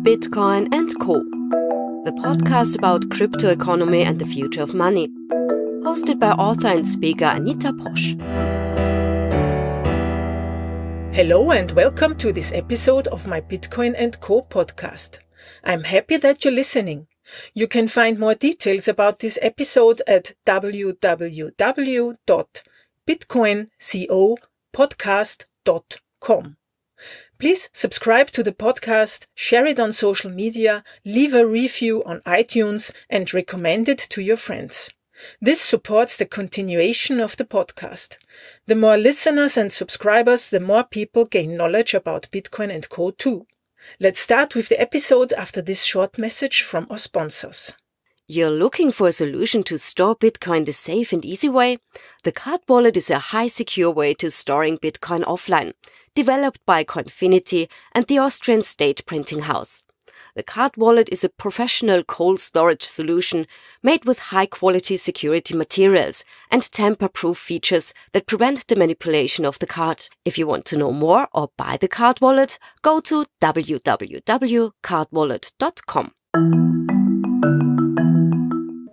Bitcoin and Co., the podcast about crypto economy and the future of money. Hosted by author and speaker Anita. Hello and welcome to this episode of my Bitcoin and Co. podcast. I'm happy that you're listening. You can find more details about this episode at www.bitcoincopodcast.com. Please subscribe to the podcast, share it on social media, leave a review on iTunes, and recommend it to your friends. This supports the continuation of the podcast. The more listeners and subscribers, the more people gain knowledge about Bitcoin and Co. too. Let's start with the episode after this short message from our sponsors. You're looking for a solution to store Bitcoin the safe and easy way? The card wallet is a high secure way to storing Bitcoin offline, developed by Coinfinity and the Austrian state printing house. The card wallet is a professional cold storage solution made with high-quality security materials and tamper-proof features that prevent the manipulation of the card. If you want to know more or buy the card wallet, go to www.cardwallet.com.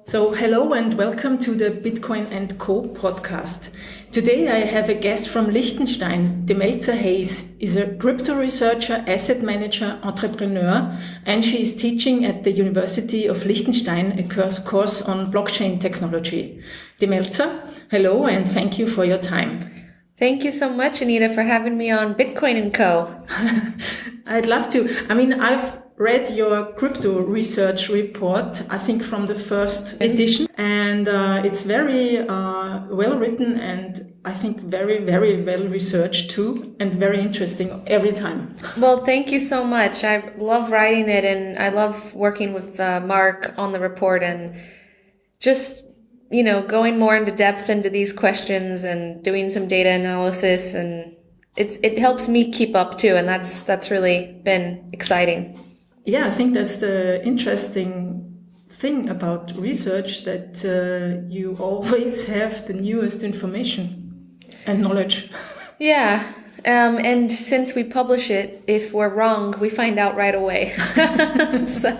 So hello and welcome to the Bitcoin and Co. podcast. Today I have a guest from Liechtenstein. Demelza Hays is a crypto researcher, asset manager, entrepreneur, and she is teaching at the University of Liechtenstein a course on blockchain technology. Demelza, hello and thank you for your time. Thank you so much, Anita, for having me on Bitcoin and Co. I'd love to. I've read your crypto research report, I think from the first edition, and it's very well written and I think very, very well researched too, and very interesting every time. Well, thank you so much. I love writing it and I love working with Mark on the report and just, going more into depth into these questions and doing some data analysis, and it helps me keep up too, and that's really been exciting. Yeah, I think that's the interesting thing about research, that you always have the newest information and knowledge. Yeah, and since we publish it, if we're wrong, we find out right away. So,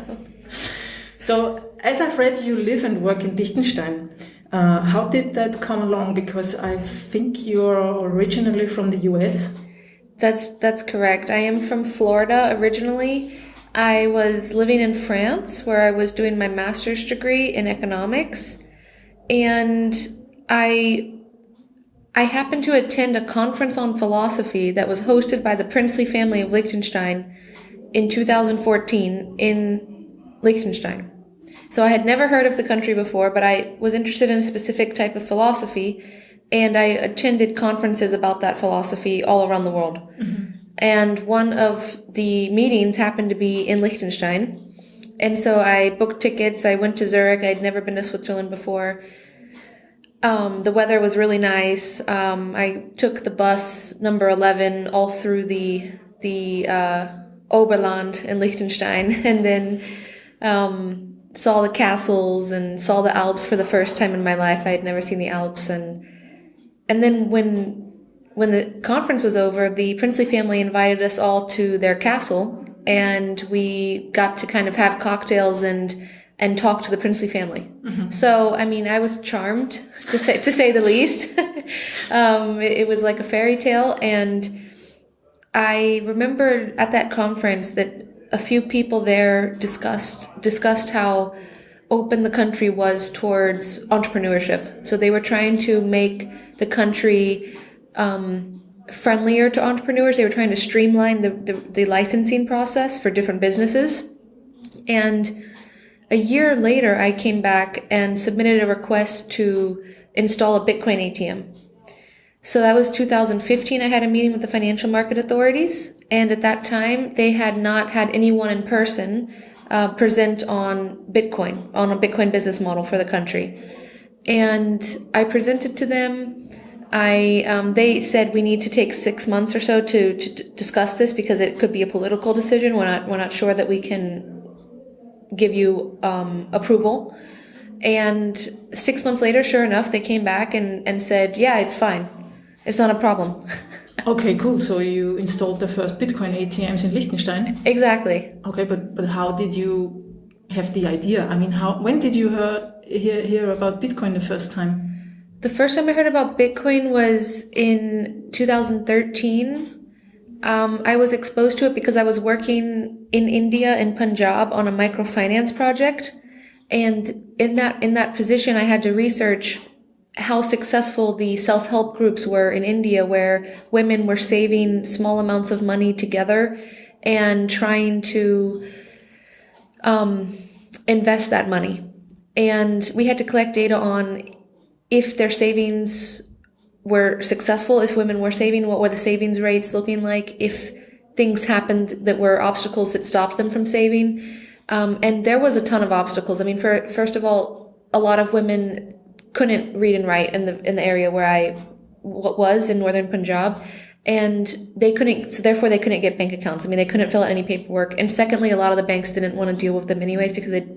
as I've read, you live and work in Liechtenstein. How did that come along? Because I think you're originally from the US. That's correct. I am from Florida originally. I was living in France where I was doing my master's degree in economics, and I happened to attend a conference on philosophy that was hosted by the princely family of Liechtenstein in 2014 in Liechtenstein. So I had never heard of the country before, but I was interested in a specific type of philosophy, and I attended conferences about that philosophy all around the world. Mm-hmm. And one of the meetings happened to be in Liechtenstein. And so I booked tickets. I went to Zurich. I'd never been to Switzerland before. The weather was really nice. I took the bus number 11 all through the Oberland in Liechtenstein, and then saw the castles and saw the Alps for the first time in my life. I had never seen the Alps. And then when the conference was over, the princely family invited us all to their castle, and we got to kind of have cocktails and talk to the princely family. Mm-hmm. So, I was charmed, to say the least. It was like a fairy tale, and I remember at that conference that a few people there discussed how open the country was towards entrepreneurship. So they were trying to make the country friendlier to entrepreneurs. They were trying to streamline the licensing process for different businesses. And a year later, I came back and submitted a request to install a Bitcoin ATM. So that was 2015. I had a meeting with the financial market authorities. And at that time, they had not had anyone in person present on a Bitcoin business model for the country. And I presented to them. They said we need to take 6 months or so to discuss this because it could be a political decision. We're not sure that we can give you approval. And 6 months later, sure enough, they came back and said, yeah, it's fine. It's not a problem. Okay, cool. So you installed the first Bitcoin ATMs in Liechtenstein? Exactly. Okay, but how did you have the idea? I mean, when did you hear about Bitcoin the first time? The first time I heard about Bitcoin was in 2013. I was exposed to it because I was working in India, in Punjab, on a microfinance project. And in that position, I had to research how successful the self-help groups were in India, where women were saving small amounts of money together and trying to invest that money. And we had to collect data on if their savings were successful, if women were saving, what were the savings rates looking like, if things happened that were obstacles that stopped them from saving. And there was a ton of obstacles. I mean, first of all, a lot of women couldn't read and write in the area where I was in northern Punjab, and therefore they couldn't get bank accounts. I mean, they couldn't fill out any paperwork. And secondly, a lot of the banks didn't want to deal with them anyways because they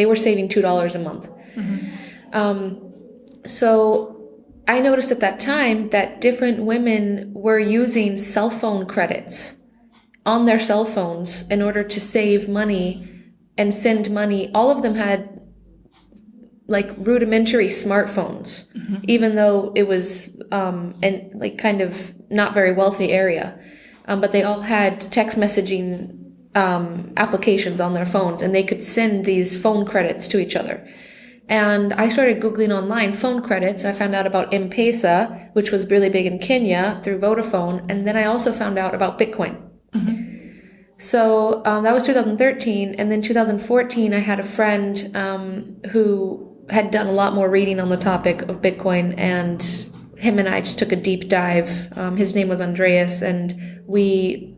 were saving $2 a month. Mm-hmm. So I noticed at that time that different women were using cell phone credits on their cell phones in order to save money and send money. All of them had like rudimentary smartphones, mm-hmm. even though it was in like kind of not very wealthy area. But they all had text messaging applications on their phones, and they could send these phone credits to each other. And I started Googling online phone credits. I found out about M-Pesa, which was really big in Kenya through Vodafone. And then I also found out about Bitcoin. Mm-hmm. So that was 2013. And then 2014, I had a friend who had done a lot more reading on the topic of Bitcoin. And him and I just took a deep dive. His name was Andreas. And we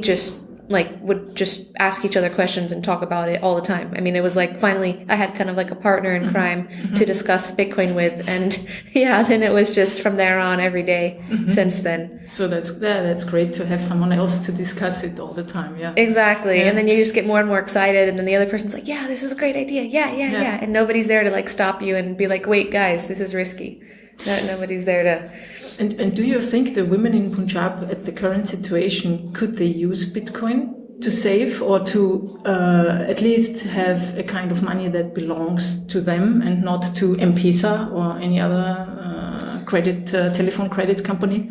just would just ask each other questions and talk about it all the time. I mean, it was like finally I had kind of like a partner in crime to discuss Bitcoin with, and yeah, then it was just from there on every day since then. So that's great to have someone else to discuss it all the time. Yeah, exactly. Yeah. And then you just get more and more excited, and then the other person's like, yeah, this is a great idea. Yeah. And nobody's there to like stop you and be like, wait, guys, this is risky. Nobody's there to... And do you think the women in Punjab at the current situation, could they use Bitcoin to save or to at least have a kind of money that belongs to them and not to M-Pesa or any other telephone credit company?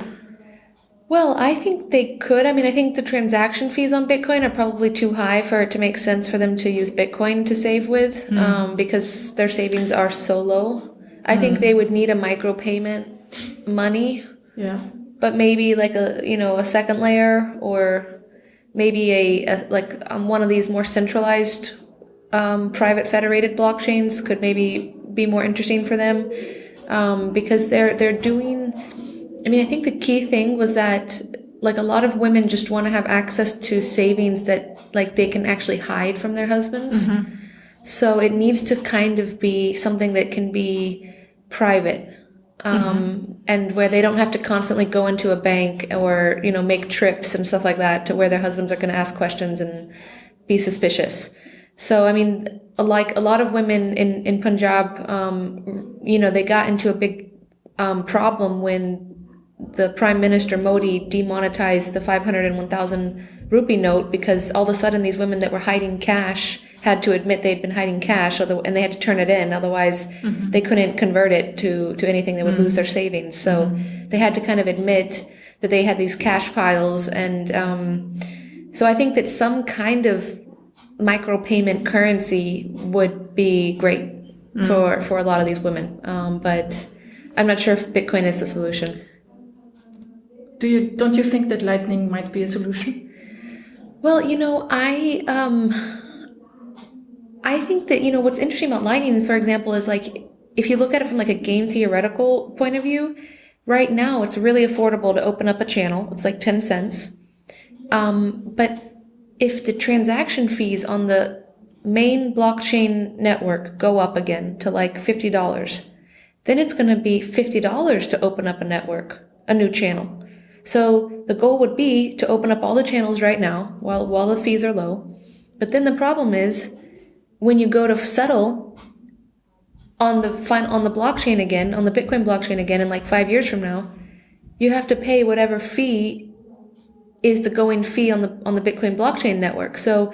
Well, I think they could. I mean, I think the transaction fees on Bitcoin are probably too high for it to make sense for them to use Bitcoin to save with because their savings are so low. I think they would need a micropayment money, yeah, but maybe like a second layer, or maybe one of these more centralized private federated blockchains could maybe be more interesting for them because they're doing. I mean, I think the key thing was that like a lot of women just want to have access to savings that like they can actually hide from their husbands. Mm-hmm. So it needs to kind of be something that can be private. And where they don't have to constantly go into a bank or, make trips and stuff like that to where their husbands are going to ask questions and be suspicious. So, I mean, like a lot of women in Punjab, they got into a big problem when the Prime Minister Modi demonetized the 500 and 1,000 rupee note, because all of a sudden these women that were hiding cash had to admit they'd been hiding cash, and they had to turn it in. Otherwise, they couldn't convert it to anything. They would lose their savings. So they had to kind of admit that they had these cash piles. And so I think that some kind of micropayment currency would be great for a lot of these women. But I'm not sure if Bitcoin is the solution. Don't you think that Lightning might be a solution? Well, I think that, what's interesting about Lightning, for example, is like, if you look at it from like a game theoretical point of view, right now it's really affordable to open up a channel. It's like 10 cents. But if the transaction fees on the main blockchain network go up again to like $50, then it's going to be $50 to open up a new channel. So the goal would be to open up all the channels right now while the fees are low. But then the problem is, when you go to settle on the blockchain again, on the Bitcoin blockchain again, in like 5 years from now, you have to pay whatever fee is the going fee on the Bitcoin blockchain network. So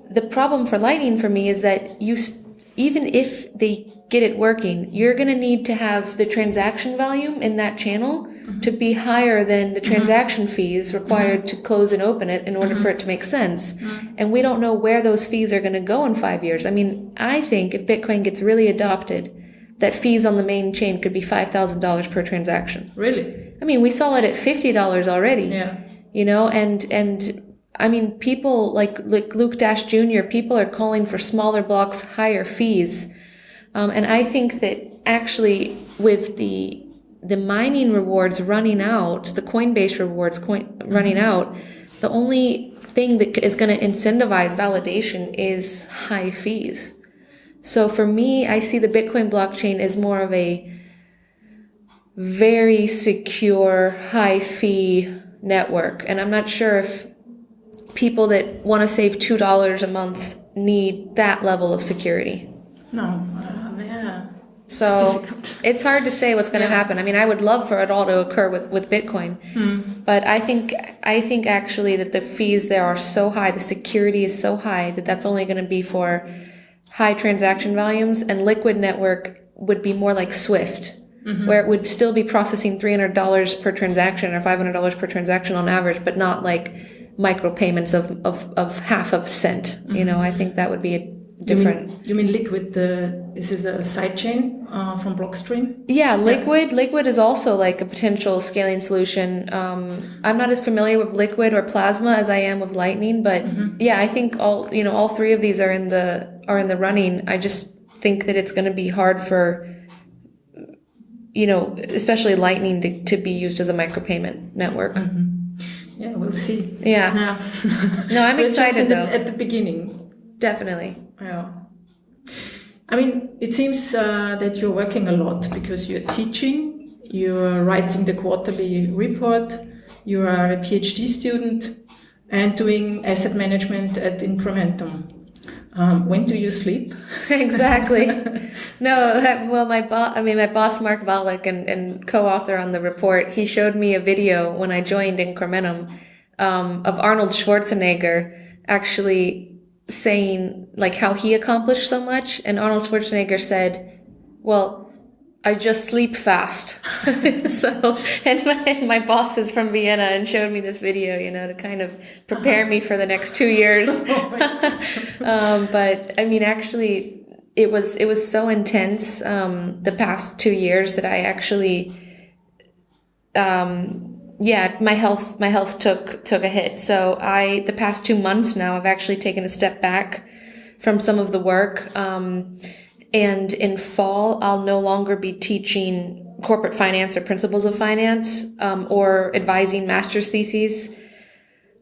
the problem for Lightning for me is that even if they get it working, you're going to need to have the transaction volume in that channel to be higher than the transaction fees required to close and open it in order for it to make sense. And we don't know where those fees are going to go in 5 years. I mean, I think if Bitcoin gets really adopted, that fees on the main chain could be $5,000 per transaction. Really? I mean, we saw it at $50 already. Yeah. You know, and I mean, people like Luke Dash Jr., people are calling for smaller blocks, higher fees. And I think that actually with the mining rewards running out, the Coinbase rewards running out, the only thing that is going to incentivize validation is high fees. So for me, I see the Bitcoin blockchain as more of a very secure, high fee network. And I'm not sure if people that want to save $2 a month need that level of security. No, yeah. So it's hard to say what's going to happen. I mean, I would love for it all to occur with Bitcoin, but I think actually that the fees there are so high, the security is so high that that's only going to be for high transaction volumes, and Liquid Network would be more like Swift, where it would still be processing $300 per transaction or $500 per transaction on average, but not like micropayments of half a cent. You know, I think that would be a different. You mean Liquid? This is a sidechain from Blockstream. Yeah, Liquid is also like a potential scaling solution. I'm not as familiar with Liquid or Plasma as I am with Lightning, but yeah, I think all three of these are in the running. I just think that it's going to be hard for, especially Lightning to be used as a micropayment network. Yeah, we'll see. Yeah. No, I'm excited though. At the beginning. Definitely. Yeah. I mean, it seems that you're working a lot because you're teaching, you're writing the quarterly report, you are a PhD student, and doing asset management at Incrementum. When do you sleep? Exactly. No, well, my boss, Mark Valek, and co-author on the report, he showed me a video when I joined Incrementum of Arnold Schwarzenegger actually saying like how he accomplished so much. And Arnold Schwarzenegger said, well, I just sleep fast. So, and my boss is from Vienna and showed me this video, to kind of prepare me for the next 2 years. But I mean, actually, it was so intense the past 2 years that I actually, my health took a hit. So the past 2 months now, I've actually taken a step back from some of the work. And in fall, I'll no longer be teaching corporate finance or principles of finance, or advising master's theses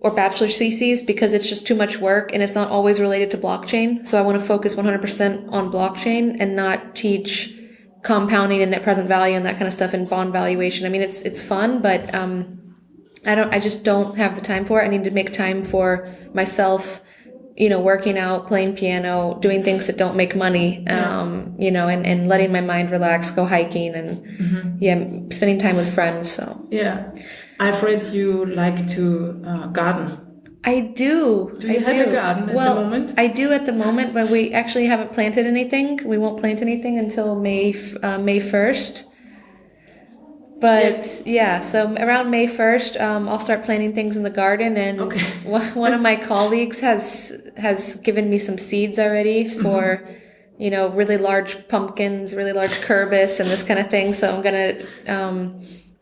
or bachelor's theses, because it's just too much work and it's not always related to blockchain. So I want to focus 100% on blockchain and not teach compounding and net present value and that kind of stuff and bond valuation. I mean, it's fun, but I just don't have the time for it. I need to make time for myself, working out, playing piano, doing things that don't make money, and letting my mind relax, go hiking and spending time with friends. So yeah, I've read you like to garden. I do. Do you have a garden at the moment? I do at the moment, but we actually haven't planted anything. We won't plant anything until May 1st. But so around May 1st, I'll start planting things in the garden. And one of my colleagues has given me some seeds already for, really large pumpkins, really large kerbis and this kind of thing. So I'm going to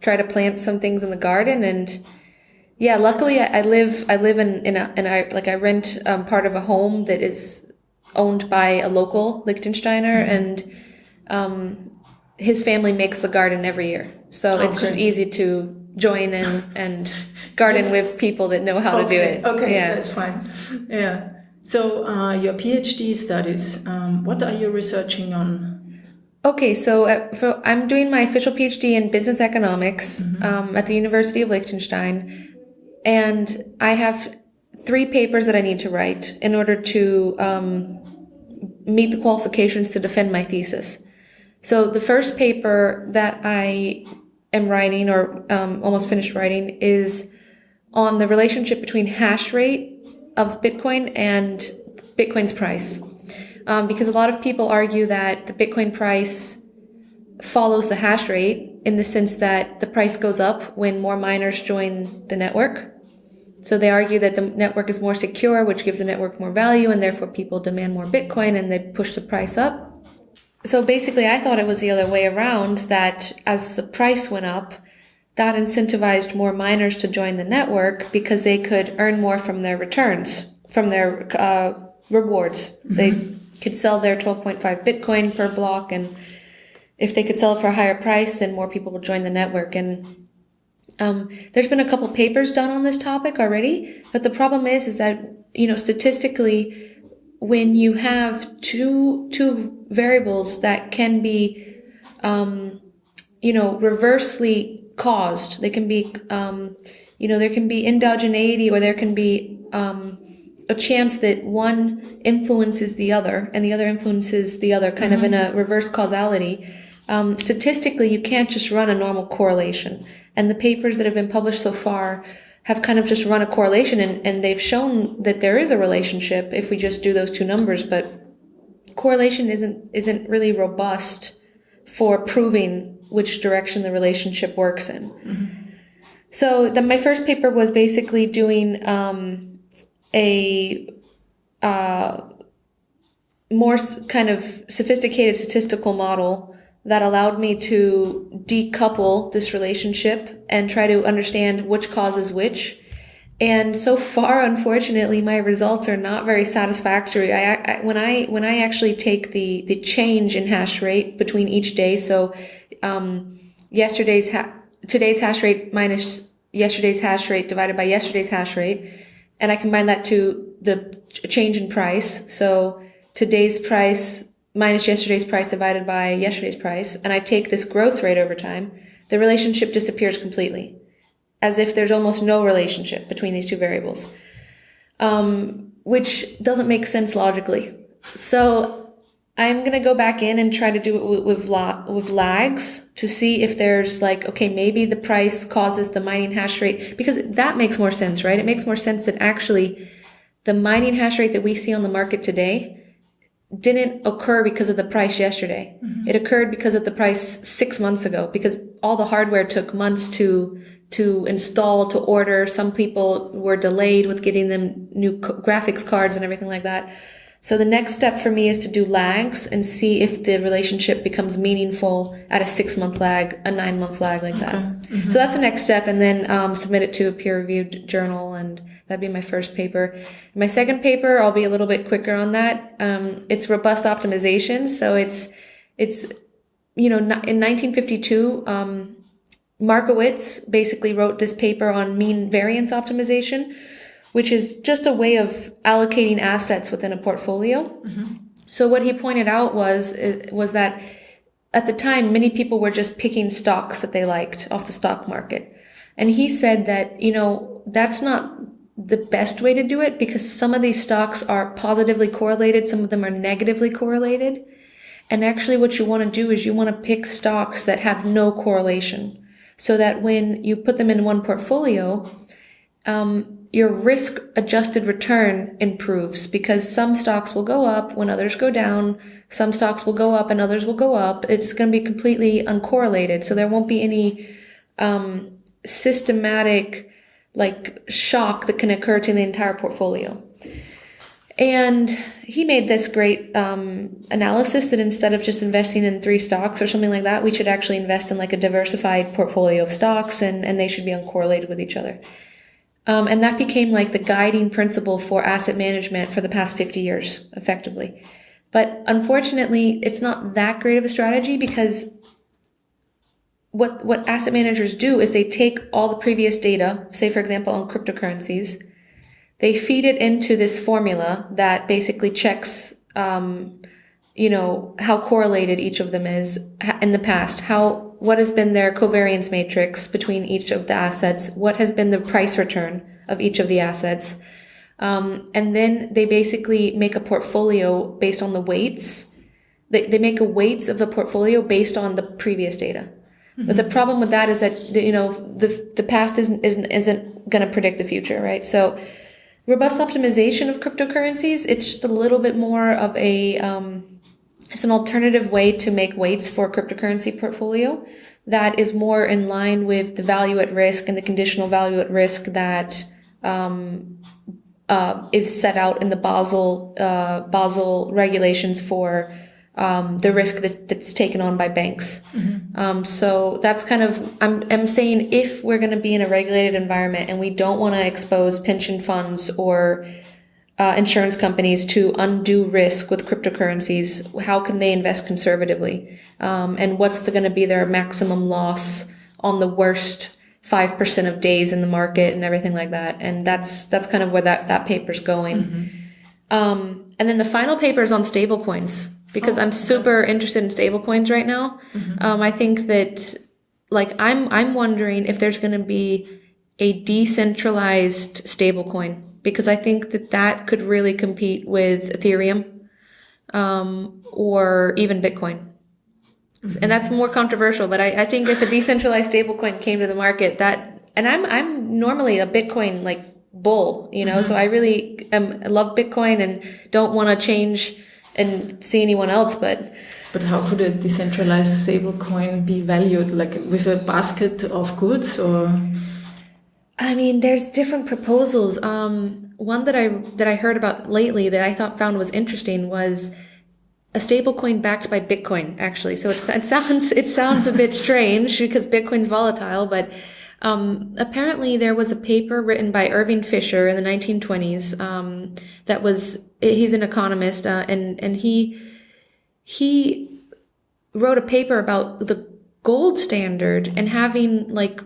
try to plant some things in the garden. And yeah, luckily I live I rent part of a home that is owned by a local Liechtensteiner, and his family makes the garden every year. So it's just easy to join in and garden with people that know how to do it. Okay, that's fine. Yeah. So your PhD studies, what are you researching on? Okay, so I'm doing my official PhD in business economics at the University of Liechtenstein. And I have 3 papers that I need to write in order to meet the qualifications to defend my thesis. So the first paper that I am writing, or almost finished writing, is on the relationship between hash rate of Bitcoin and Bitcoin's price. Because a lot of people argue that the Bitcoin price follows the hash rate in the sense that the price goes up when more miners join the network. So they argue that the network is more secure, which gives the network more value, and therefore people demand more Bitcoin and they push the price up. So basically, I thought it was the other way around, that as the price went up, that incentivized more miners to join the network because they could earn more from their returns, from their rewards. Mm-hmm. They could sell their 12.5 Bitcoin per block, and if they could sell it for a higher price, then more people would join the network. And there's been a couple papers done on this topic already, but the problem is that, statistically, when you have two variables that can be, reversely caused, they can be, there can be endogeneity, or there can be a chance that one influences the other and the other influences the other, kind of in a reverse causality. Statistically, you can't just run a normal correlation. And the papers that have been published so far have kind of just run a correlation, and they've shown that there is a relationship if we just do those two numbers, but correlation isn't really robust for proving which direction the relationship works in. Mm-hmm. So my first paper was basically doing a more kind of sophisticated statistical model that allowed me to decouple this relationship and try to understand which causes which. And so far, unfortunately, my results are not very satisfactory. When I actually take the change in hash rate between each day, so today's hash rate minus yesterday's hash rate divided by yesterday's hash rate, and I combine that to the change in price, so today's price minus yesterday's price divided by yesterday's price, and I take this growth rate over time, the relationship disappears completely, as if there's almost no relationship between these two variables, which doesn't make sense logically. So I'm going to go back in and try to do it with lags to see if there's maybe the price causes the mining hash rate, because that makes more sense, right? It makes more sense that actually the mining hash rate that we see on the market today didn't occur because of the price yesterday. Mm-hmm. It occurred because of the price 6 months ago, because all the hardware took months to install, to order. Some people were delayed with getting them new graphics cards and everything like that. So the next step for me is to do lags and see if the relationship becomes meaningful at a 6-month lag, a 9-month lag, like that. Mm-hmm. So that's the next step, and then submit it to a peer-reviewed journal, and that'd be my first paper. My second paper, I'll be a little bit quicker on that. It's robust optimization. So it's in 1952, Markowitz basically wrote this paper on mean variance optimization, which is just a way of allocating assets within a portfolio. Mm-hmm. So what he pointed out was that at the time, many people were just picking stocks that they liked off the stock market. And he said that, that's not the best way to do it, because some of these stocks are positively correlated, some of them are negatively correlated. And actually what you want to do is you want to pick stocks that have no correlation, so that when you put them in one portfolio, your risk-adjusted return improves, because some stocks will go up when others go down. Some stocks will go up and others will go up. It's going to be completely uncorrelated. So there won't be any systematic shock that can occur to the entire portfolio. And he made this great analysis that instead of just investing in 3 stocks or something like that, we should actually invest in a diversified portfolio of stocks, and they should be uncorrelated with each other. And that became the guiding principle for asset management for the past 50 years, effectively. But unfortunately, it's not that great of a strategy, because what asset managers do is they take all the previous data, say for example on cryptocurrencies, they feed it into this formula that basically checks, how correlated each of them is in the past, what has been their covariance matrix between each of the assets, what has been the price return of each of the assets. And then they basically make a portfolio based on the weights. They make a weights of the portfolio based on the previous data. But the problem with that is that the past isn't going to predict the future, right? So robust optimization of cryptocurrencies, it's just a little bit more of it's an alternative way to make weights for a cryptocurrency portfolio that is more in line with the value at risk and the conditional value at risk that is set out in the Basel regulations for the risk that's taken on by banks. So that's kind of, I'm saying if we're going to be in a regulated environment and we don't want to expose pension funds or insurance companies to undue risk with cryptocurrencies, how can they invest conservatively? And what's going to be their maximum loss on the worst 5% of days in the market and everything like that? And that's kind of where that paper's going. And then the final paper is on stablecoins, because I'm super interested in stablecoins right now. I think that, like, I'm wondering if there's going to be a decentralized stablecoin, because I think that could really compete with Ethereum, or even Bitcoin. And that's more controversial, but I think if a decentralized stablecoin came to the market, and I'm normally a Bitcoin like bull, so I really love Bitcoin and don't want to change and see anyone else, but how could a decentralized stablecoin be valued, like with a basket of goods, or? I mean, there's different proposals. One that I heard about lately that I found was interesting was a stablecoin backed by Bitcoin, actually. So it sounds a bit strange because Bitcoin's volatile, but apparently there was a paper written by Irving Fisher in the 1920s he's an economist, and he wrote a paper about the gold standard and having, like,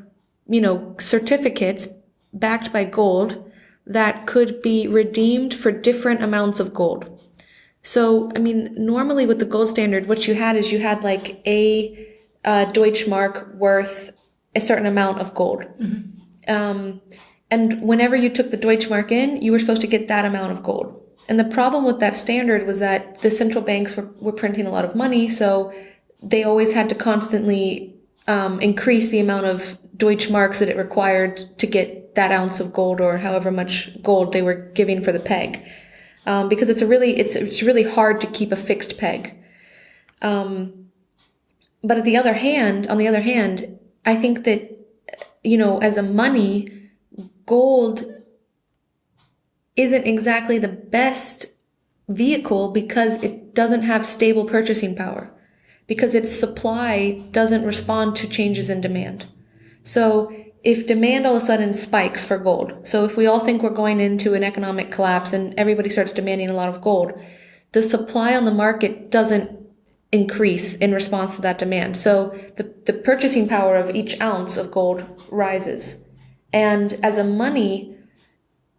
certificates backed by gold that could be redeemed for different amounts of gold. So, I mean, normally with the gold standard, what you had like a Deutschmark worth a certain amount of gold. And whenever you took the Deutschmark in, you were supposed to get that amount of gold. And the problem with that standard was that the central banks were printing a lot of money, so they always had to constantly increase the amount of Deutschmarks that it required to get that ounce of gold or however much gold they were giving for the peg. Because it's really hard to keep a fixed peg. But on the other hand, I think that, as a money, gold isn't exactly the best vehicle because it doesn't have stable purchasing power, because its supply doesn't respond to changes in demand. So if demand all of a sudden spikes for gold, so if we all think we're going into an economic collapse and everybody starts demanding a lot of gold, the supply on the market doesn't increase in response to that demand. So the purchasing power of each ounce of gold rises. And as a money,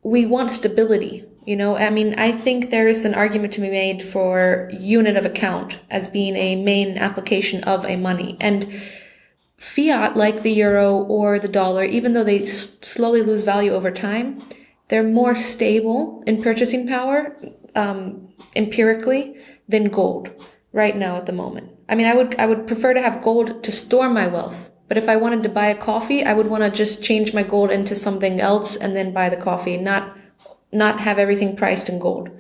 we want stability. I mean, I think there is an argument to be made for unit of account as being a main application of a money. And fiat, like the euro or the dollar, even though they slowly lose value over time, they're more stable in purchasing power, empirically, than gold right now at the moment. I mean, I would prefer to have gold to store my wealth. But if I wanted to buy a coffee, I would want to just change my gold into something else and then buy the coffee, not have everything priced in gold,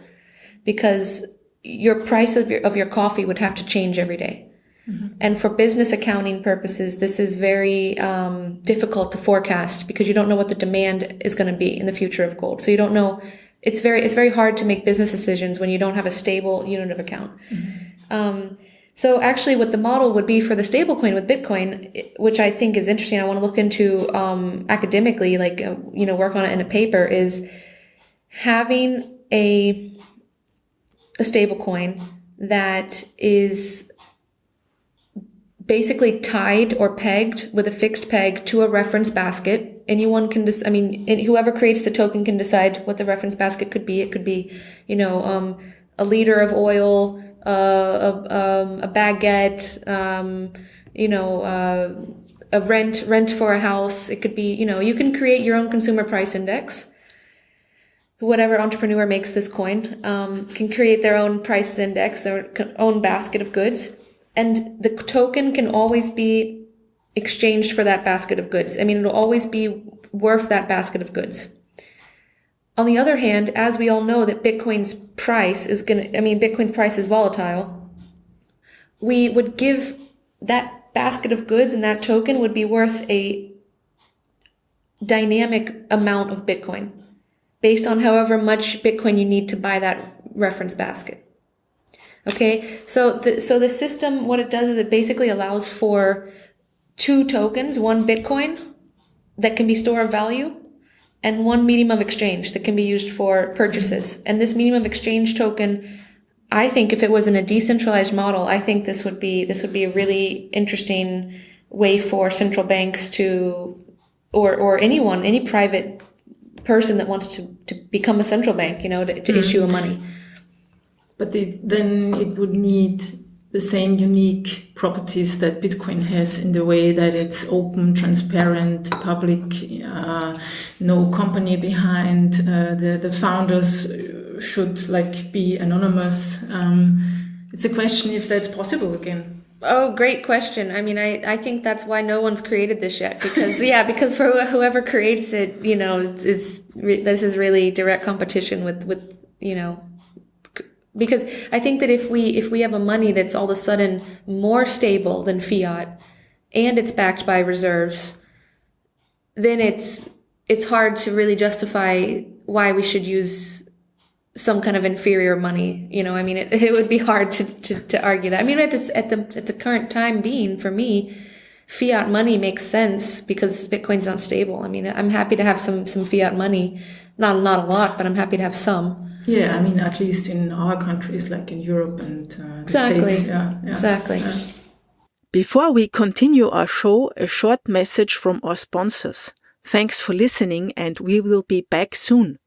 because your price of your coffee would have to change every day. And for business accounting purposes, this is very difficult to forecast because you don't know what the demand is going to be in the future of gold. So you don't know. It's very hard to make business decisions when you don't have a stable unit of account. So actually what the model would be for the stablecoin with Bitcoin, which I think is interesting, I want to look into academically, work on it in a paper, is having a stablecoin that is basically tied or pegged with a fixed peg to a reference basket. Anyone can whoever creates the token can decide what the reference basket could be. It could be, a liter of oil, a baguette, a rent for a house. It could be, you can create your own consumer price index. Whatever entrepreneur makes this coin can create their own price index, their own basket of goods. And the token can always be exchanged for that basket of goods. I mean, it'll always be worth that basket of goods. On the other hand, as we all know that Bitcoin's price is volatile, we would give that basket of goods and that token would be worth a dynamic amount of Bitcoin based on however much Bitcoin you need to buy that reference basket. Okay, so the system, what it does is it basically allows for two tokens, one Bitcoin that can be store of value and one medium of exchange that can be used for purchases. And this medium of exchange token, I think if it was in a decentralized model, I think this would be a really interesting way for central banks to, or anyone, any private person that wants to become a central bank, to issue a money. But then it would need the same unique properties that Bitcoin has in the way that it's open, transparent, public, no company behind. The founders should be anonymous. It's a question if that's possible again. Oh, great question. I mean, I think that's why no one's created this yet, because because for whoever creates it, this is really direct competition with because I think that if we have a money that's all of a sudden more stable than fiat and it's backed by reserves, then it's hard to really justify why we should use some kind of inferior money. I mean, it would be hard to argue that. I mean, at the current time being, for me, fiat money makes sense because Bitcoin's not stable. I mean, I'm happy to have some fiat money, not a lot, but I'm happy to have some. Yeah, I mean, at least in our countries, like in Europe and the Exactly. States. Yeah. Exactly. Yeah. Before we continue our show, a short message from our sponsors. Thanks for listening, and we will be back soon.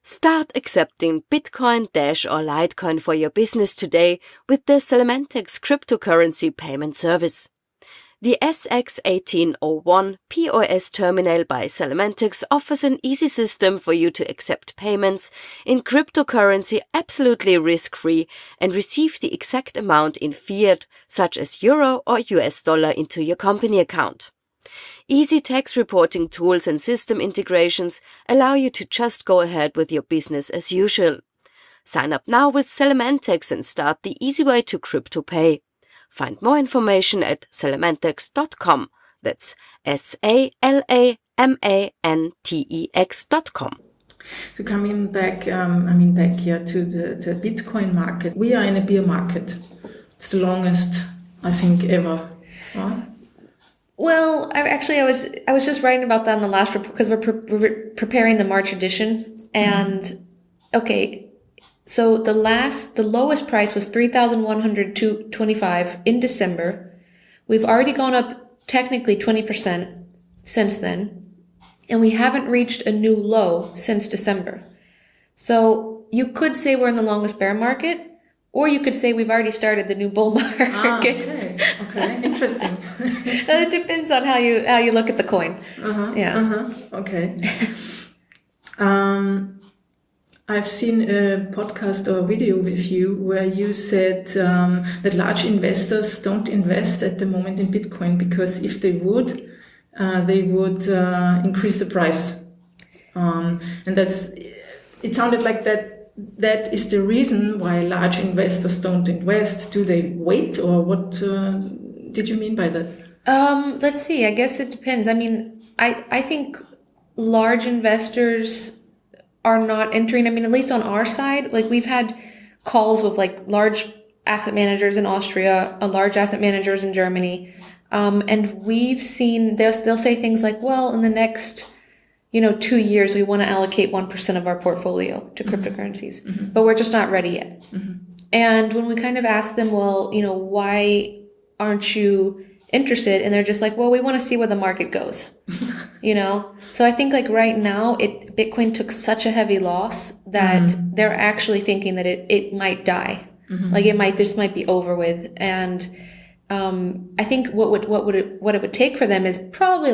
Start accepting Bitcoin, Dash or Litecoin for your business today with the Selementex cryptocurrency payment service. The SX1801 POS terminal by Selementex offers an easy system for you to accept payments in cryptocurrency absolutely risk-free and receive the exact amount in fiat, such as euro or US dollar, into your company account. Easy tax reporting tools and system integrations allow you to just go ahead with your business as usual. Sign up now with Selementex and start the easy way to crypto pay. Find more information at selementex.com. That's SALAMANTEX.com. So coming back, back here to the Bitcoin market. We are in a bear market. It's the longest, I think, ever. Huh? Well, I was just writing about that in the last report because we're preparing the March edition, and okay. So the lowest price was 3,125 in December. We've already gone up technically 20% since then, and we haven't reached a new low since December. So you could say we're in the longest bear market, or you could say we've already started the new bull market. Okay, interesting. It depends on how you look at the coin. Okay. I've seen a podcast or video with you where you said that large investors don't invest at the moment in Bitcoin because if they would increase the price. And it sounded like that is the reason why large investors don't invest. Do they wait, or what did you mean by that? Let's see. I guess it depends. I mean, I think large investors are not entering. I mean, at least on our side, we've had calls with large asset managers in Austria, large asset managers in Germany. And we've seen, they'll say things like, well, in the next, 2 years, we want to allocate 1% of our portfolio to cryptocurrencies, but we're just not ready yet. And when we kind of ask them, well, why aren't you interested? And they're just like, well, we want to see where the market goes, So I think right now, Bitcoin took such a heavy loss that they're actually thinking that it might die. This might be over with. And I think what it would take for them is probably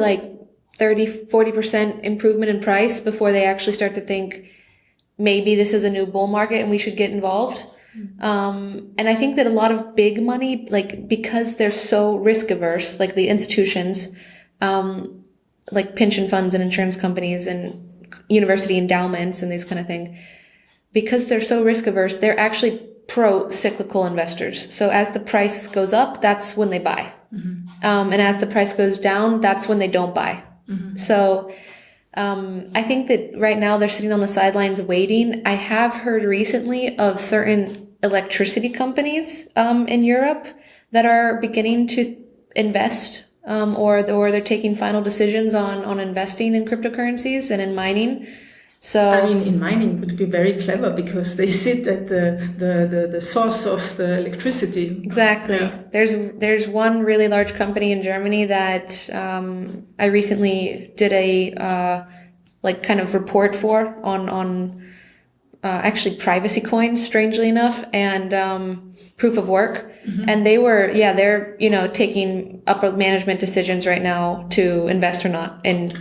30-40% improvement in price before they actually start to think maybe this is a new bull market and we should get involved. And I think that a lot of big money, like because they're so risk averse, like the institutions, like pension funds and insurance companies and university endowments and these kind of thing, because they're so risk averse, they're actually pro-cyclical investors. So as the price goes up, that's when they buy. And as the price goes down, that's when they don't buy. So I think that right now they're sitting on the sidelines waiting. I have heard recently of certain electricity companies in Europe that are beginning to invest or they're taking final decisions on investing in cryptocurrencies and in mining. So I mean, in mining would be very clever because they sit at the source of the electricity. Exactly. Yeah. There's one really large company in Germany that I recently did a like kind of report for on actually privacy coins, strangely enough, and proof of work. And they're taking upper management decisions right now to invest or not in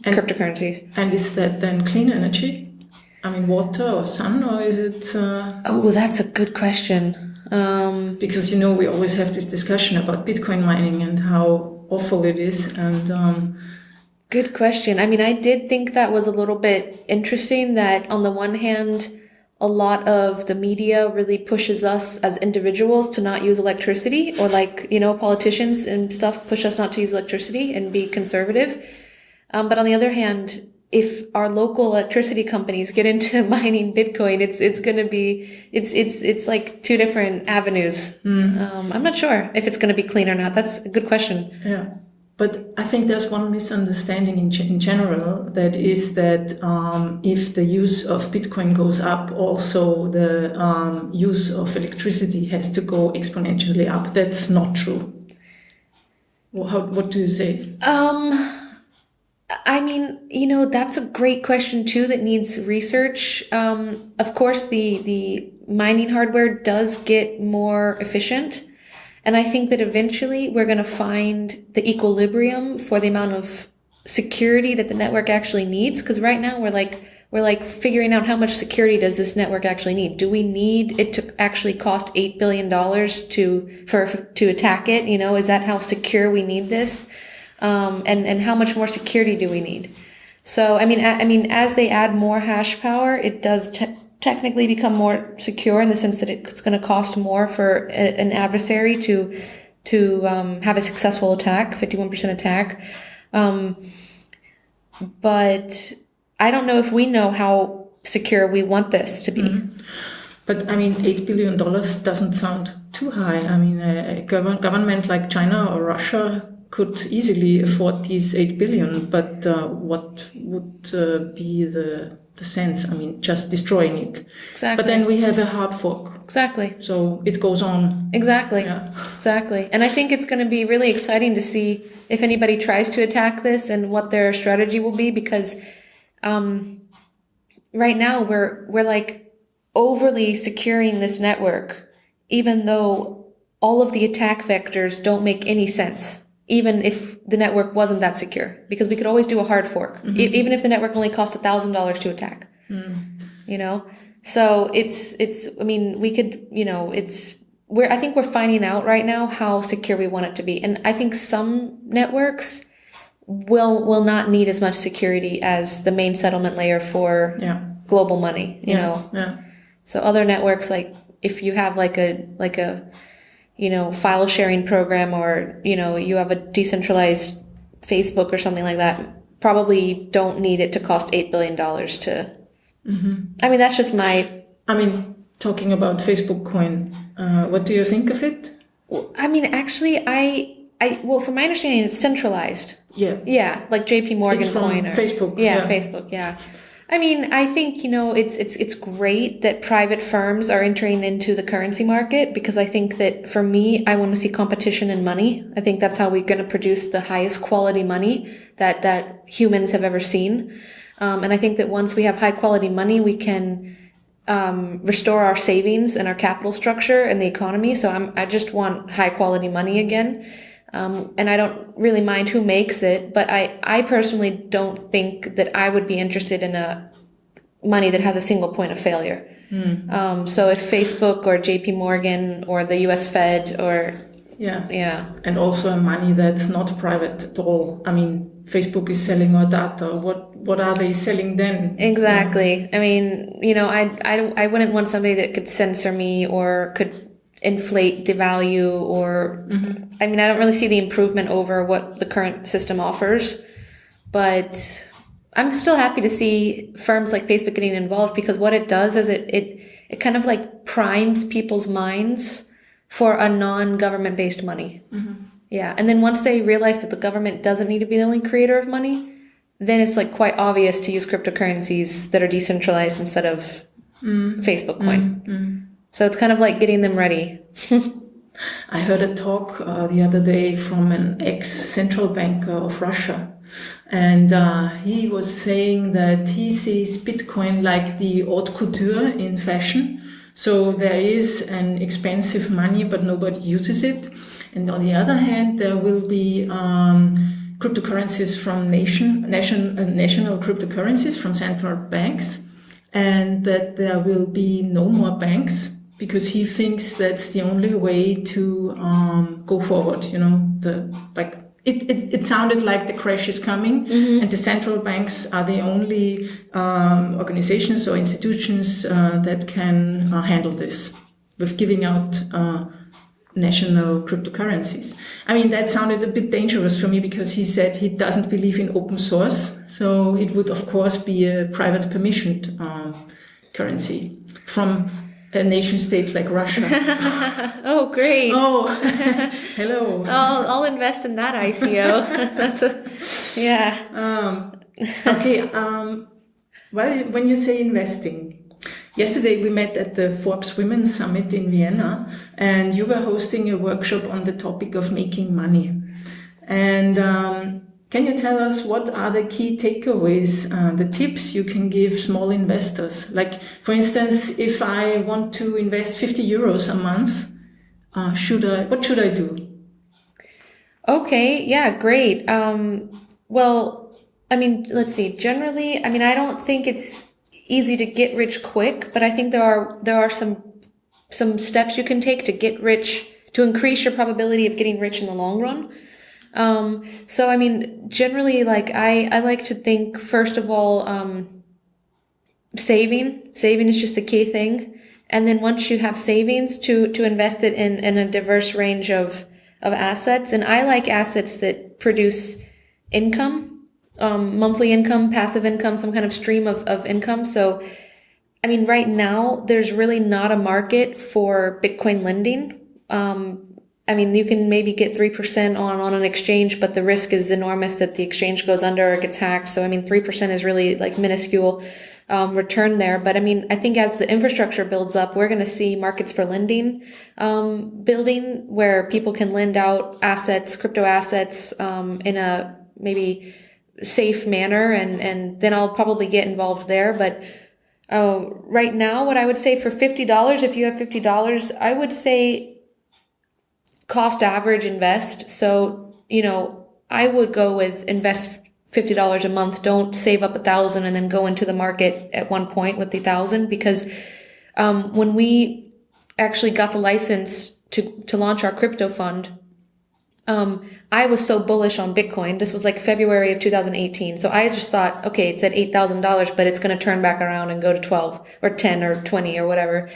cryptocurrencies. And is that then clean energy? I mean, water or sun, or is it... Oh, that's a good question. Because, we always have this discussion about Bitcoin mining and how awful it is. And good question. I mean, I did think that was a little bit interesting that on the one hand, a lot of the media really pushes us as individuals to not use electricity, or politicians and stuff push us not to use electricity and be conservative. But on the other hand, if our local electricity companies get into mining Bitcoin, it's going to be, it's like two different avenues. I'm not sure if it's going to be clean or not. That's a good question. Yeah. But I think there's one misunderstanding in general, that is that if the use of Bitcoin goes up, also the use of electricity has to go exponentially up. That's not true. What do you say? I mean, that's a great question too that needs research. Of course, the mining hardware does get more efficient. And I think that eventually we're going to find the equilibrium for the amount of security that the network actually needs. Because right now we're like figuring out how much security does this network actually need? Do we need it to actually cost $8 billion to attack it? Is that how secure we need this? And how much more security do we need? So, I mean, as they add more hash power, it does technically become more secure in the sense that it's going to cost more for an adversary to have a successful attack, 51% attack. But I don't know if we know how secure we want this to be. But I mean, $8 billion doesn't sound too high. I mean, a government like China or Russia could easily afford these 8 billion, but what would be the sense? I mean, just destroying it. Exactly. But then we have a hard fork. Exactly. So it goes on. Exactly. Yeah. Exactly. And I think it's going to be really exciting to see if anybody tries to attack this and what their strategy will be, because right now we're like overly securing this network, even though all of the attack vectors don't make any sense. Even if the network wasn't that secure, because we could always do a hard fork, even if the network only cost $1,000 to attack, So I mean, we could, I think we're finding out right now how secure we want it to be. And I think some networks will not need as much security as the main settlement layer for global money, you know? Yeah. So other networks, like if you have like a file sharing program, or, you have a decentralized Facebook or something like that, probably don't need it to cost $8 billion to, I mean, that's just talking about Facebook coin, what do you think of it? I mean, actually, well, from my understanding, it's centralized. Yeah. Yeah. Like JP Morgan it's from coin. Facebook. Yeah. Facebook. Yeah. I mean, I think, it's great that private firms are entering into the currency market, because I think that for me, I want to see competition in money. I think that's how we're going to produce the highest quality money that humans have ever seen. And I think that once we have high quality money, we can restore our savings and our capital structure and the economy. So I just want high quality money again. And I don't really mind who makes it, but I personally don't think that I would be interested in a money that has a single point of failure. So if Facebook or JP Morgan or the US Fed or and also money that's not private at all. I mean, Facebook is selling our data. What are they selling then? Exactly. I mean, I wouldn't want somebody that could censor me or could inflate the value or, I mean, I don't really see the improvement over what the current system offers, but I'm still happy to see firms like Facebook getting involved, because what it does is it kind of like primes people's minds for a non-government based money. Yeah. And then once they realize that the government doesn't need to be the only creator of money, then it's like quite obvious to use cryptocurrencies that are decentralized instead of Facebook coin. So it's kind of like getting them ready. I heard a talk the other day from an ex-central banker of Russia. And he was saying that he sees Bitcoin like the haute couture in fashion. So there is an expensive money, but nobody uses it. And on the other hand, there will be cryptocurrencies from national cryptocurrencies from central banks, and that there will be no more banks, because he thinks that's the only way to go forward. It sounded like the crash is coming, and the central banks are the only organizations or institutions that can handle this with giving out national cryptocurrencies. I mean, that sounded a bit dangerous for me, because he said he doesn't believe in open source. So it would, of course, be a private permissioned currency from a nation state like Russia. Oh, great. Oh, hello. I'll invest in that ICO. Okay. Well, when you say investing, yesterday we met at the Forbes Women's Summit in Vienna, and you were hosting a workshop on the topic of making money. And can you tell us what are the key takeaways, the tips you can give small investors? Like, for instance, if I want to invest 50 euros a month, what should I do? Okay, yeah, great. Well, I mean, let's see. Generally, I mean, I don't think it's easy to get rich quick, but I think there are some steps you can take to get rich, to increase your probability of getting rich in the long run. So I mean, generally, like I like to think, first of all, saving is just the key thing. And then once you have savings, to invest it in a diverse range of assets. And I like assets that produce income, monthly income, passive income, some kind of stream of income. So, I mean, right now, there's really not a market for Bitcoin lending. I mean, you can maybe get 3% on an exchange, but the risk is enormous that the exchange goes under or gets hacked. So, I mean, 3% is really like minuscule return there. But I mean, I think as the infrastructure builds up, we're going to see markets for lending building, where people can lend out assets, crypto assets in a maybe safe manner. And then I'll probably get involved there. But right now, what I would say for $50, if you have $50, I would say cost average invest. So, I would go with invest $50 a month. Don't save up 1,000 and then go into the market at one point with the 1,000, because when we actually got the license to launch our crypto fund, I was so bullish on Bitcoin. This was like February of 2018. So I just thought, okay, it's at $8,000, but it's going to turn back around and go to 12 or 10 or 20 or whatever.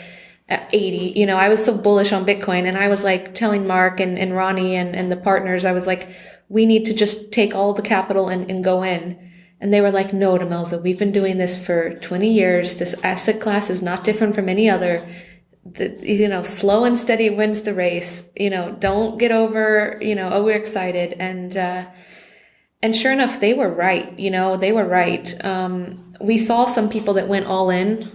At 80, I was so bullish on Bitcoin, and I was like telling Mark and Ronnie and the partners, I was like, we need to just take all the capital and go in. And they were like, no, Demelza, we've been doing this for 20 years. This asset class is not different from any other. Slow and steady wins the race. Don't get over, oh, we're excited. And sure enough, they were right. They were right. We saw some people that went all in.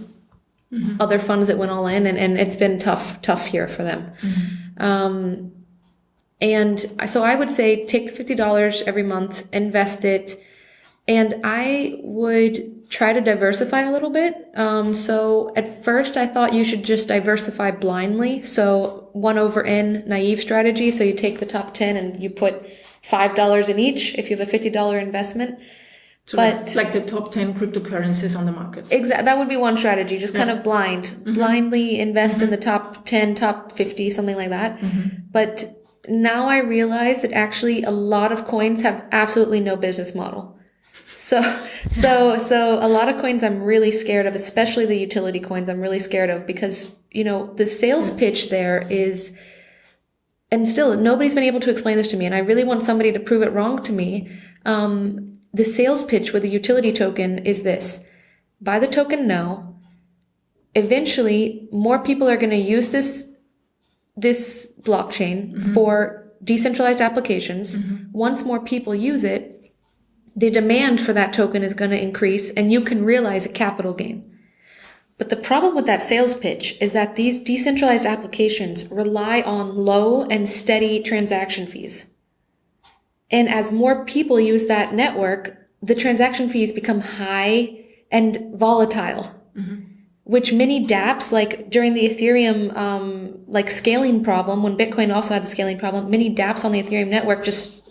Mm-hmm. Other funds that went all in, and it's been tough here for them. Mm-hmm. And so I would say take the $50 every month, invest it, and I would try to diversify a little bit. So at first I thought you should just diversify blindly. So 1 over N naive strategy. So you take the top 10 and you put $5 in each if you have a $50 investment. So like the top 10 cryptocurrencies on the market. Exactly. That would be one strategy. Just kind of blindly invest in the top 10, top 50, something like that. But now I realize that actually a lot of coins have absolutely no business model. So a lot of coins I'm really scared of, especially the utility coins I'm really scared of, because, the sales pitch there is, and still nobody's been able to explain this to me, and I really want somebody to prove it wrong to me. The sales pitch with a utility token is this: buy the token now. Eventually, more people are going to use this blockchain for decentralized applications. Once more people use it, the demand for that token is going to increase, and you can realize a capital gain. But the problem with that sales pitch is that these decentralized applications rely on low and steady transaction fees. And as more people use that network, the transaction fees become high and volatile, which many dApps, like during the Ethereum scaling problem, when Bitcoin also had the scaling problem, many dApps on the Ethereum network just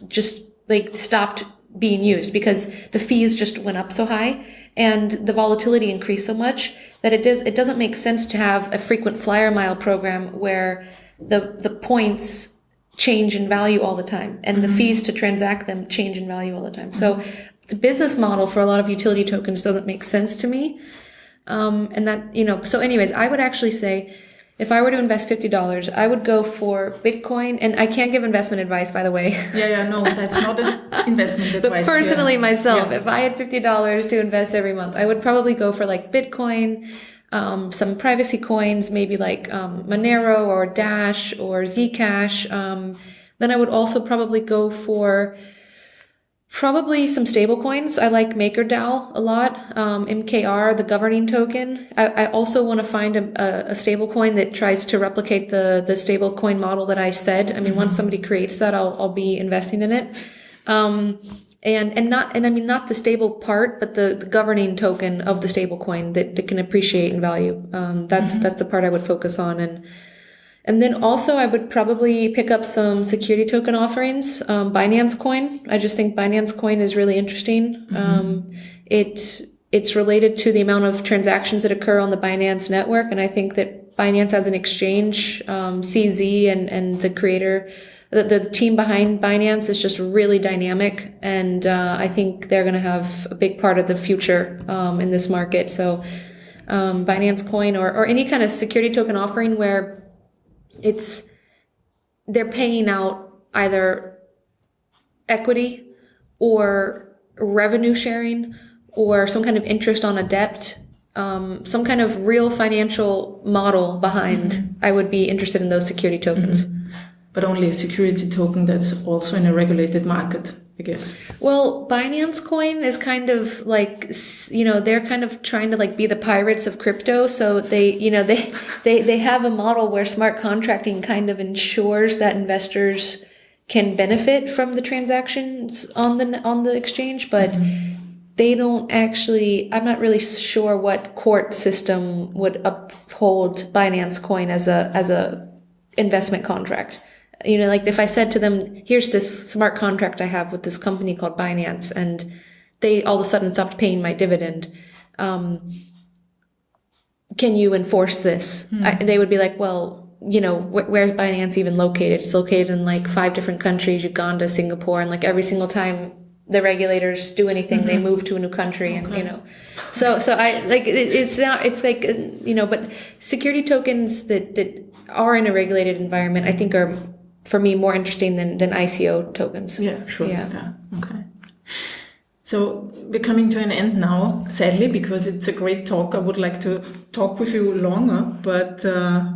stopped being used because the fees just went up so high and the volatility increased so much that it doesn't make sense to have a frequent flyer mile program where the points change in value all the time and the fees to transact them change in value all the time. So the business model for a lot of utility tokens doesn't make sense to me. And that, so anyways, I would actually say if I were to invest $50, I would go for Bitcoin. And I can't give investment advice, by the way. No, that's not an investment advice. But personally myself, if I had $50 to invest every month, I would probably go for like Bitcoin, some privacy coins, maybe like Monero or Dash or Zcash. Then I would also probably go for some stable coins. I like MakerDAO a lot. MKR, the governing token. I also want to find a stable coin that tries to replicate the stable coin model that I said. I mean, once somebody creates that, I'll be investing in it. Not the stable part, but the governing token of the stable coin that can appreciate in value. That's the part I would focus on. And then also I would probably pick up some security token offerings. Binance Coin. I just think Binance Coin is really interesting. It's related to the amount of transactions that occur on the Binance network. And I think that Binance as an exchange, CZ and the creator, the team behind Binance is just really dynamic. And I think they're going to have a big part of the future in this market. So Binance Coin or any kind of security token offering where they're paying out either equity or revenue sharing or some kind of interest on a debt, some kind of real financial model behind. I would be interested in those security tokens. But only a security token that's also in a regulated market, I guess. Well, Binance Coin is kind of like, they're kind of trying to like be the pirates of crypto. So they have a model where smart contracting kind of ensures that investors can benefit from the transactions on the exchange, but they don't actually, I'm not really sure what court system would uphold Binance Coin as a investment contract. Like if I said to them, here's this smart contract I have with this company called Binance, and they all of a sudden stopped paying my dividend, can you enforce this? They would be like, well, where's Binance even located? It's located in like 5 different countries, Uganda, Singapore, and like every single time the regulators do anything, they move to a new country. And, so I like, it's like, but security tokens that are in a regulated environment, I think are, for me, more interesting than ICO tokens. Yeah, sure. Yeah. Okay. So we're coming to an end now, sadly, because it's a great talk. I would like to talk with you longer, but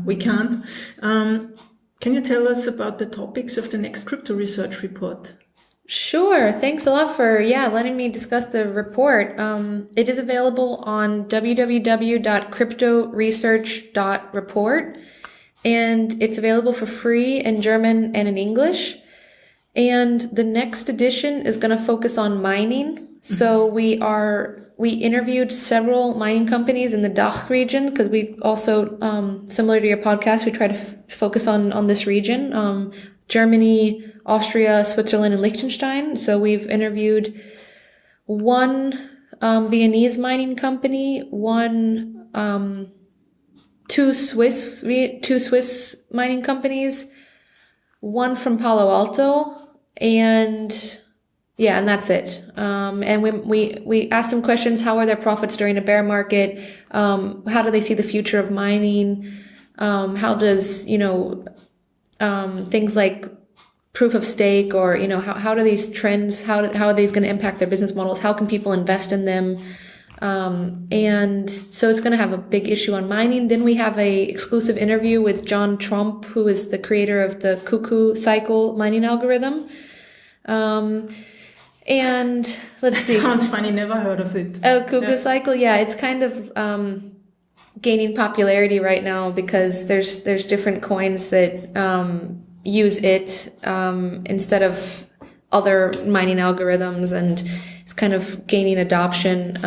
we can't. Can you tell us about the topics of the next Crypto Research Report? Sure. Thanks a lot for letting me discuss the report. It is available on www.cryptoresearch.report. And it's available for free in German and in English. And the next edition is going to focus on mining. So we interviewed several mining companies in the DACH region, because we also, similar to your podcast, we try to focus on this region, Germany, Austria, Switzerland, and Liechtenstein. So we've interviewed one Viennese mining company, two Swiss mining companies, one from Palo Alto, and that's it. And we asked them questions. How are their profits during a bear market? How do they see the future of mining? How does, things like proof of stake, or, how do these trends, how are these going to impact their business models? How can people invest in them? And so it's going to have a big issue on mining. Then we have a exclusive interview with John Trump, who is the creator of the cuckoo cycle mining algorithm. And let's see. Sounds funny. Never heard of it. Oh, cuckoo cycle. Yeah. It's kind of, gaining popularity right now because there's different coins that, use it, instead of other mining algorithms, and it's kind of gaining adoption.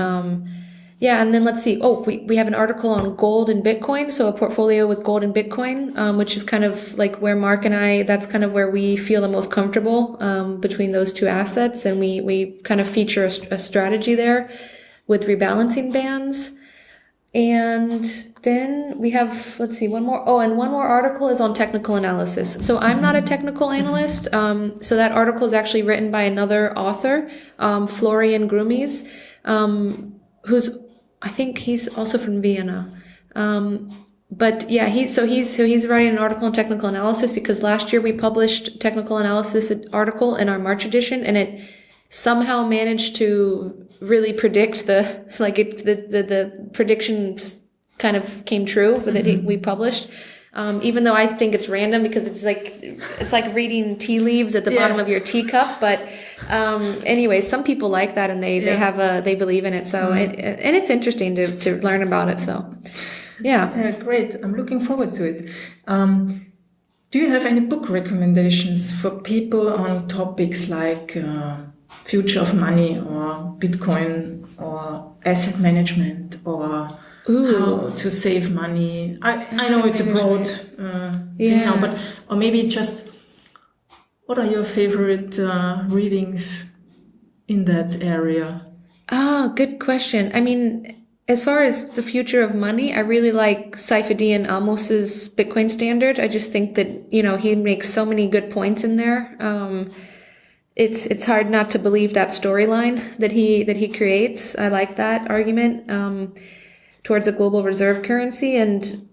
And then let's see. Oh, we have an article on gold and Bitcoin. So a portfolio with gold and Bitcoin, which is kind of like where Mark and I, that's kind of where we feel the most comfortable, between those two assets. And we kind of feature a strategy there with rebalancing bands. And then we have, let's see, one more. Oh, and one more article is on technical analysis. So I'm not a technical analyst. So that article is actually written by another author, Florian Grumies, I think he's also from Vienna. But yeah, he's writing an article on technical analysis because last year we published technical analysis article in our March edition, and it somehow managed to really predict the predictions kind of came true that we published. Even though I think it's random because it's like reading tea leaves at the bottom of your teacup. But anyway, some people like that, and they believe in it. So and it's interesting to learn about it. So yeah, great. I'm looking forward to it. Do you have any book recommendations for people on topics like future of money or Bitcoin or asset management or how to save money? I know it's a broad thing now, but or maybe just what are your favorite readings in that area? Good question. I mean, as far as the future of money, I really like Saifedean Ammos's Bitcoin Standard. I just think that, he makes so many good points in there. It's hard not to believe that storyline that he creates. I like that argument towards a global reserve currency. And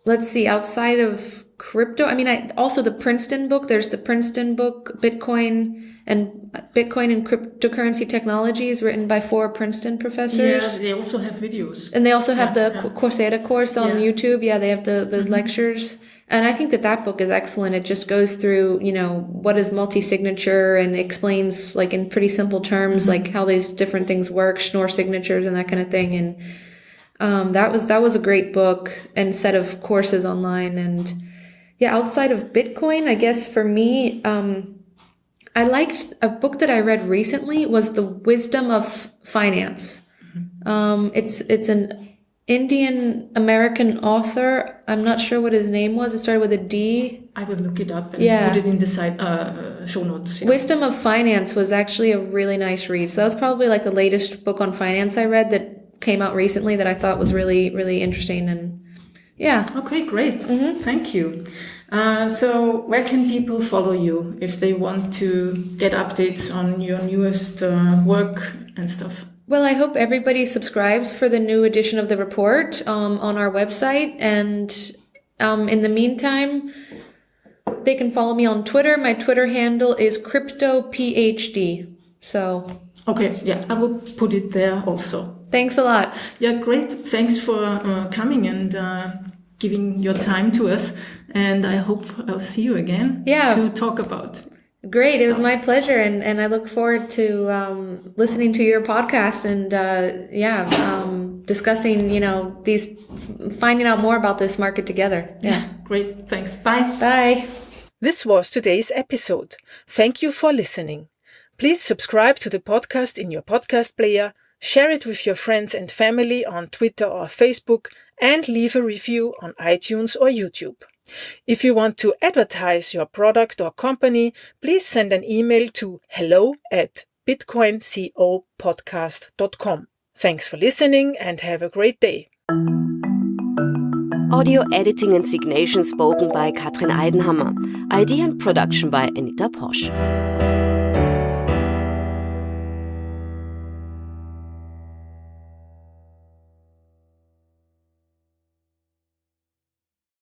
let's see, outside of crypto, I mean, also the Princeton book. There's the Princeton book, Bitcoin and Cryptocurrency Technologies, written by 4 Princeton professors. Yeah, they also have videos. And they also have the Coursera course on YouTube. Yeah, they have the lectures. And I think that book is excellent. It just goes through, what is multi-signature and explains, like, in pretty simple terms, like how these different things work, Schnorr signatures and that kind of thing. And that was a great book and set of courses online. And yeah, outside of Bitcoin, I guess for me, I liked a book that I read recently was The Wisdom of Finance. It's an Indian American author. I'm not sure what his name was. It started with a D. I will look it up and put it in the side show notes. Yeah. Wisdom of Finance was actually a really nice read. So that was probably like the latest book on finance I read that came out recently that I thought was really, really interesting. And yeah. Okay, great. Thank you. So where can people follow you if they want to get updates on your newest work and stuff? Well, I hope everybody subscribes for the new edition of the report on our website. And in the meantime, they can follow me on Twitter. My Twitter handle is CryptoPhD. So. Okay, yeah, I will put it there also. Thanks a lot. Yeah, great. Thanks for coming and giving your time to us. And I hope I'll see you again to talk about Great. stuff. It was my pleasure. And I look forward to listening to your podcast and, discussing, finding out more about this market together. Yeah. Great. Thanks. Bye. Bye. This was today's episode. Thank you for listening. Please subscribe to the podcast in your podcast player, share it with your friends and family on Twitter or Facebook, and leave a review on iTunes or YouTube. If you want to advertise your product or company, please send an email to hello@bitcoin-talk.com. bitcoincopodcast.com. Thanks for listening and have a great day. Audio editing and signation spoken by Katrin Eidenhammer. Idea and production by Anita Posch.